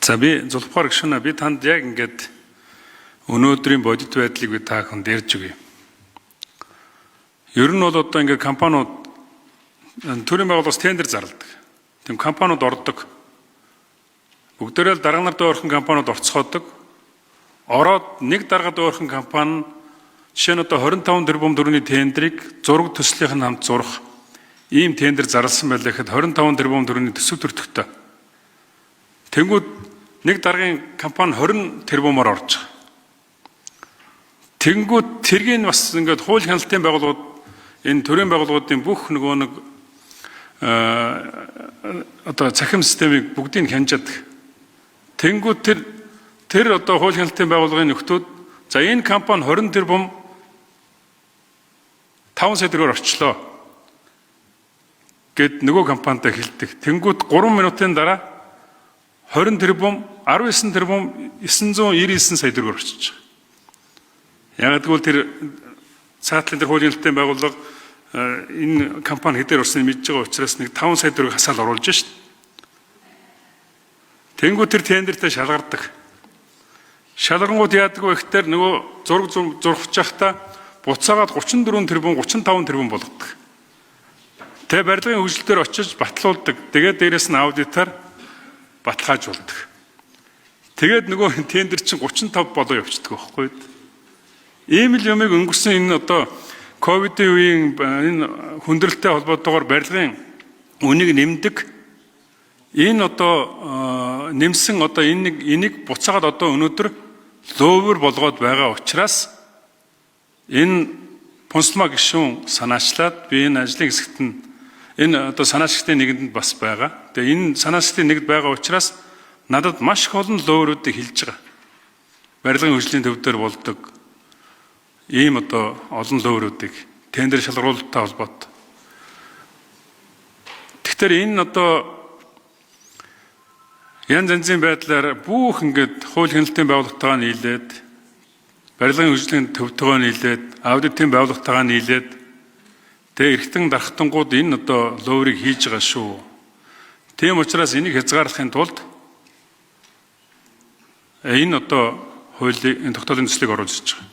За би зулбахаар гүшүүнэ би танд яг ингээд өнөөдрийн бодит байдлыг би та бүхэнд ярьж өгье. Ер нь бол одоо ингээд компаниуд төрийн байгууллагаас тендер зарладаг. Тэм компаниуд ордог. Бүгдээрээ л дарга нарт ойрхон компаниуд орцгоодог. Ороод нэг даргад ойрхон компани жишээ нь одоо 25 тэрбум төгрөгийн тендерийг зураг төслийнх нь хамт зурах ийм тендер зарласан байлаа гэхэд 25 тэрбум төгрөгийн төсөв төртөгтэй. Тэнгүүд нэг даргын компани 20 тэрбумаар орж байгаа. Тэнгүүд тэргийг бас ингээд хууль хяналтын байгууллагууд энэ төрийн байгууллагуудын бүх нөгөө нэг одоо цахим системийг бүгдийг хянжаад тэнгүүд тэр одоо хууль хяналтын байгууллагын нөхдүүд за энэ компани 20 тэрбум 5 сая төгрөгөөр орчлоо гэд нөгөө компанитай хэлдэг. Тэнгүүд 3 минутын дараа 20 тэрбум 19 тэрбум 999 сая төгрөгөөр орчиж байгаа. Яг гэвэл тэр цаатлын тэр хуулийн хяналтын байгууллага энэ компани хэдээр орсныг мэдж байгаа учраас нэг 5 сая төгрөг хасаал оруулж шít. Тэнгүүд тэр тендертэй шалгардаг. Шалгангууд яадаг вэ гэхээр нөгөө зураг зурхаж байхдаа буцаагаад 34 тэрбум 35 тэрбум болгодог. Тэгээ барилгын хөгжлөлтөөр очиж батлуулдаг. Тэгээд дээрэс нь аудитаар баталгаажуулдаг. Тэгээд нөгөө тендер чинь 35 болоо явчихдаг байхгүй юу? Ийм л юмыг өнгөрсөн энэ одоо ковидын үеийн энэ хүндрэлтэй холбоотойгоор барилгын үнийг нэмдэг. Энэ одоо нэмсэн одоо энийг буцаагаад одоо өнөөдөр ловер болгоод байгаа учраас энэ Пунсалмаа гишүүн санаачлаад би энэ ажлын хэсэгт нь энэ одоо санаачлагчдын нэгэнд бас байгаа. Тэгээ энэ санаачлагчдын нэгд байгаа учраас надад маш их олон ловеруудыг хэлж байгаа. Барилгын хөгжлийн төв дээр болдог ийм одоо олон ловеруудыг тендер шалгаруулалттай холбоотой. Тэгэхээр энэ одоо янз янзын байдлаар бүх ингээд хууль хяналтын байгууллагатайгаа нийлээд барилгын хөгжлийн төвтэйгээ нийлээд аудитын байгууллагатайгаа нийлээд тэгээ эргэтэн дархтангууд энэ одоо ловерыг хийж байгаа шүү. Тийм учраас энийг хязгаарлахын тулд энэ одоо хуулийн энэ тогтоолын төслийг оруулж ирж байгаа.